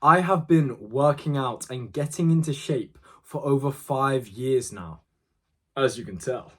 I have been working out and getting into shape for over 5 years now, as you can tell.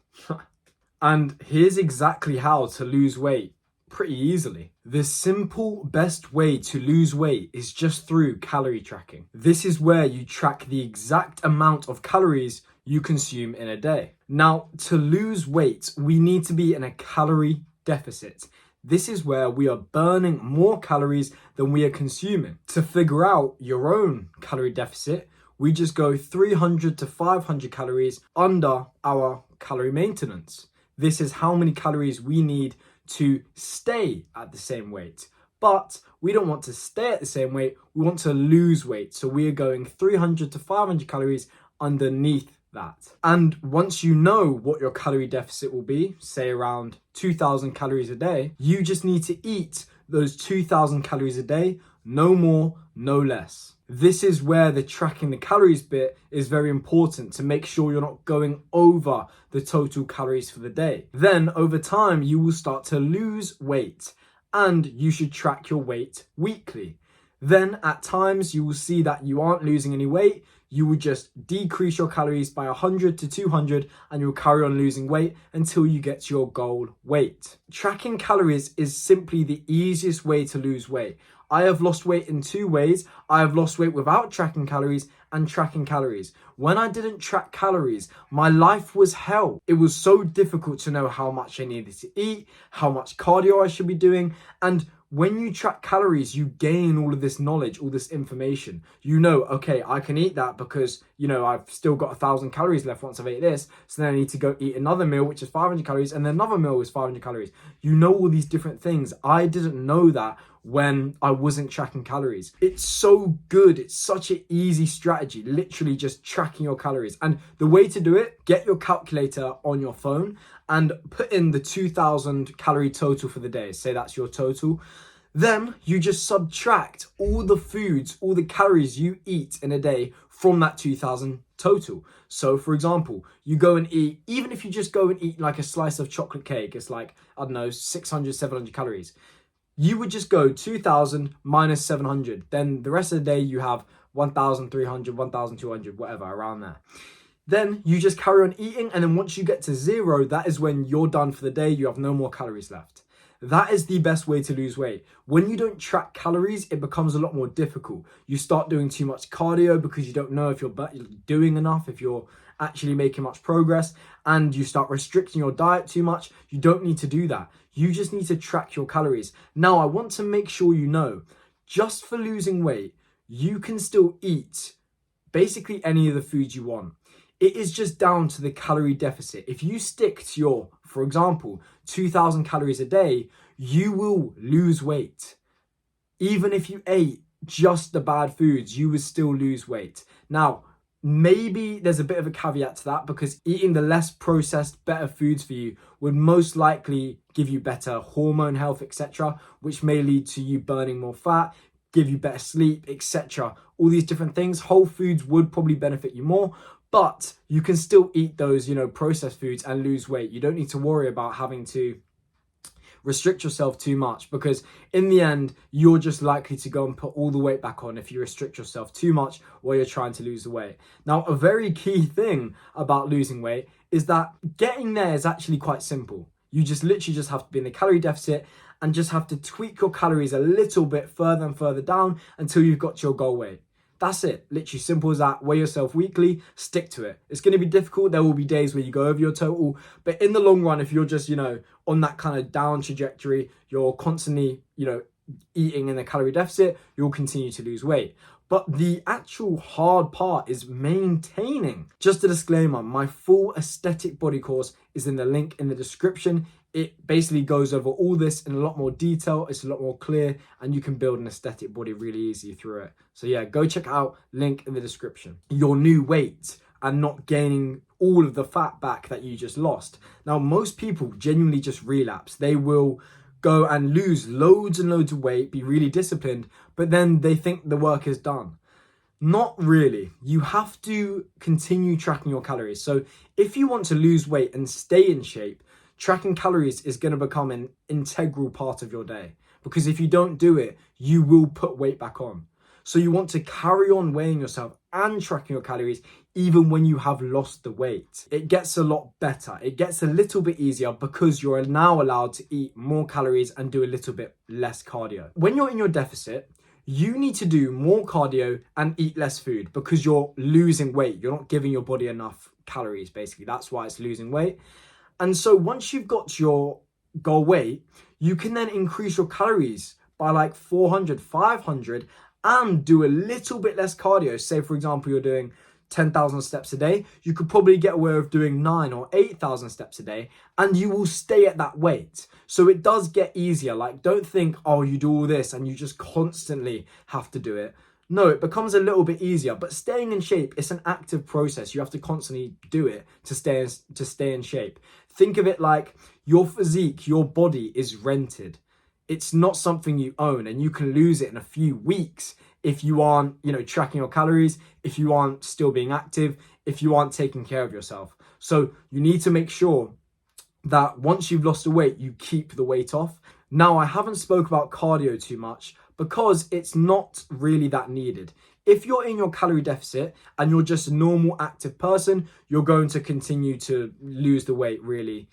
And here's exactly how to lose weight pretty easily. The simple best way to lose weight is just through calorie tracking. This is where you track the exact amount of calories you consume in a day. Now, to lose weight, we need to be in a calorie deficit. This is where we are burning more calories than we are consuming. To figure out your own calorie deficit, we just go 300 to 500 calories under our calorie maintenance. This is how many calories we need to stay at the same weight. But we don't want to stay at the same weight, we want to lose weight. So we are going 300 to 500 calories underneath that. And once you know what your calorie deficit will be, say around 2,000 calories a day, you just need to eat those 2,000 calories a day, no more, no less. This is where the tracking the calories bit is very important to make sure you're not going over the total calories for the day. Then over time, you will start to lose weight and you should track your weight weekly. Then at times you will see that you aren't losing any weight. You will just decrease your calories by 100 to 200 and you'll carry on losing weight until you get to your goal weight. Tracking calories is simply the easiest way to lose weight. I have lost weight in two ways. I have lost weight without tracking calories and tracking calories. When I didn't track calories, my life was hell. It was so difficult to know how much I needed to eat, how much cardio I should be doing, and when you track calories, you gain all of this knowledge, all this information. You know, okay, I can eat that because, I've still got 1,000 calories left once I've ate this. So then I need to go eat another meal, which is 500 calories, and then another meal is 500 calories. You know all these different things. I didn't know that when I wasn't tracking calories. It's so good. It's such an easy strategy, literally just tracking your calories. And the way to do it, get your calculator on your phone and put in the 2,000 calorie total for the day. Say that's your total. Then you just subtract all the foods, all the calories you eat in a day from that 2,000 total. So for example, you go and eat, even if you just go and eat like a slice of chocolate cake, it's like, 600, 700 calories. You would just go 2,000 minus 700. Then the rest of the day you have 1,300, 1,200, whatever, around there. Then you just carry on eating, and then once you get to zero, that is when you're done for the day. You have no more calories left. That is the best way to lose weight. When you don't track calories, it becomes a lot more difficult. You start doing too much cardio because you don't know if you're doing enough, if you're actually making much progress, and you start restricting your diet too much. You don't need to do that. You just need to track your calories. Now, I want to make sure you know, just for losing weight, you can still eat basically any of the foods you want. It is just down to the calorie deficit. If you stick to your, for example, 2,000 calories a day, you will lose weight. Even if you ate just the bad foods, you would still lose weight. Now, maybe there's a bit of a caveat to that because eating the less processed, better foods for you would most likely give you better hormone health, etc., which may lead to you burning more fat, give you better sleep, etc. All these different things. Whole foods would probably benefit you more. But you can still eat those, processed foods and lose weight. You don't need to worry about having to restrict yourself too much because in the end, you're just likely to go and put all the weight back on if you restrict yourself too much while you're trying to lose the weight. Now, a very key thing about losing weight is that getting there is actually quite simple. You just literally just have to be in the calorie deficit and just have to tweak your calories a little bit further and further down until you've got to your goal weight. That's it. Literally simple as that. Weigh yourself weekly, stick to it. It's going to be difficult. There will be days where you go over your total. But in the long run, if you're just, on that kind of down trajectory, you're constantly, eating in a calorie deficit, you'll continue to lose weight. But the actual hard part is maintaining. Just a disclaimer, my full aesthetic body course is in the link in the description. It basically goes over all this in a lot more detail. It's a lot more clear and you can build an aesthetic body really easy through it. So yeah, go check it out, link in the description. Your new weight and not gaining all of the fat back that you just lost. Now, most people genuinely just relapse. They will go and lose loads and loads of weight, be really disciplined, but then they think the work is done. Not really. You have to continue tracking your calories. So if you want to lose weight and stay in shape, tracking calories is going to become an integral part of your day. Because if you don't do it, you will put weight back on. So you want to carry on weighing yourself and tracking your calories even when you have lost the weight. It gets a lot better. It gets a little bit easier because you're now allowed to eat more calories and do a little bit less cardio. When you're in your deficit, you need to do more cardio and eat less food because you're losing weight. You're not giving your body enough calories, basically. That's why it's losing weight. And so once you've got your goal weight, you can then increase your calories by like 400, 500 and do a little bit less cardio. Say, for example, you're doing 10,000 steps a day. You could probably get away with doing 9 or 8,000 steps a day and you will stay at that weight. So it does get easier. Like, don't think, oh, you do all this and you just constantly have to do it. No, it becomes a little bit easier, but staying in shape, it's an active process. You have to constantly do it to stay in shape. Think of it like your physique, your body is rented. It's not something you own, and you can lose it in a few weeks if you aren't, tracking your calories, if you aren't still being active, if you aren't taking care of yourself. So you need to make sure that once you've lost the weight, you keep the weight off. Now, I haven't spoke about cardio too much because it's not really that needed. If you're in your calorie deficit and you're just a normal active person, you're going to continue to lose the weight really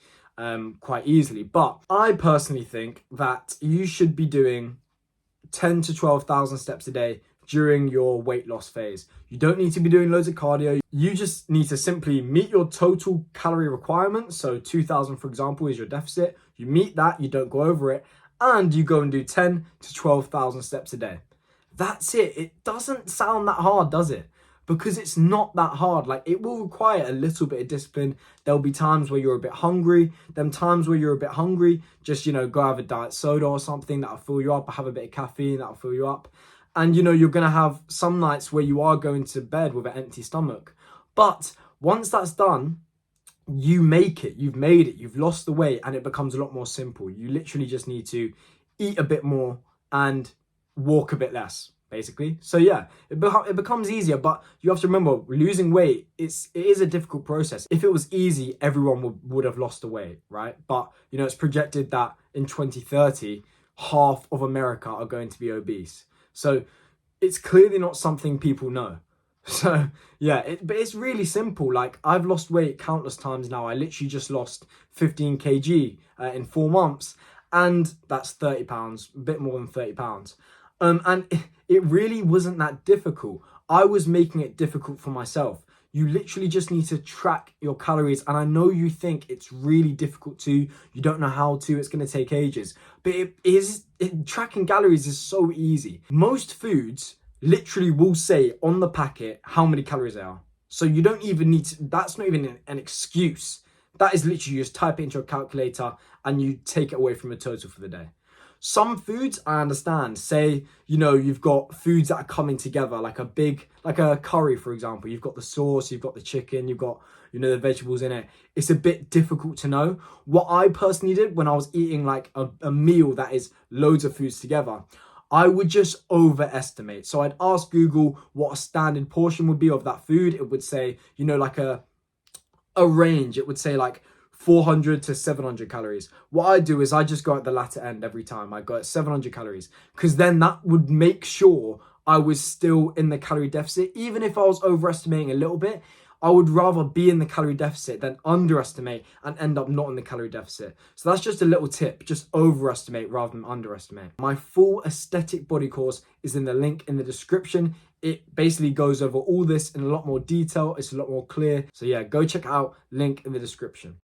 quite easily. But I personally think that you should be doing 10 to 12,000 steps a day during your weight loss phase. You don't need to be doing loads of cardio. You just need to simply meet your total calorie requirements. So 2,000, for example, is your deficit. You meet that, you don't go over it, and you go and do 10 to 12,000 steps a day. That's it. It doesn't sound that hard, does it? Because it's not that hard. Like, it will require a little bit of discipline. There'll be times where you're a bit hungry. Them times where you're a bit hungry, just, go have a diet soda or something that'll fill you up, or have a bit of caffeine that'll fill you up. And, you're going to have some nights where you are going to bed with an empty stomach. But once that's done, you make it. You've made it. You've lost the weight, and it becomes a lot more simple. You literally just need to eat a bit more and walk a bit less, basically. So yeah, it becomes easier, but you have to remember, losing weight, it is a difficult process. If it was easy, everyone would have lost the weight, right? But it's projected that in 2030, half of America are going to be obese. So it's clearly not something people know. So yeah, but it's really simple. Like, I've lost weight countless times now. I literally just lost 15 kg in 4 months, and that's 30 pounds, a bit more than 30 pounds. And it really wasn't that difficult. I was making it difficult for myself. You literally just need to track your calories. And I know you think it's really difficult to, you don't know how to, it's going to take ages. But tracking calories is so easy. Most foods literally will say on the packet how many calories they are. So you don't even need to, that's not even an excuse. That is literally, you just type it into a calculator and you take it away from a total for the day. Some foods, I understand. Say, you've got foods that are coming together, like a curry, for example. You've got the sauce, you've got the chicken, you've got, the vegetables in it. It's a bit difficult to know. What I personally did when I was eating like a meal that is loads of foods together, I would just overestimate. So I'd ask Google what a standard portion would be of that food. It would say, like a range. It would say like 400 to 700 calories. What I do is I just go at the latter end every time. I go at 700 calories because then that would make sure I was still in the calorie deficit. Even if I was overestimating a little bit, I would rather be in the calorie deficit than underestimate and end up not in the calorie deficit. So that's just a little tip. Just overestimate rather than underestimate. My full aesthetic body course is in the link in the description. It basically goes over all this in a lot more detail. It's a lot more clear. So yeah, go check it out. Link in the description.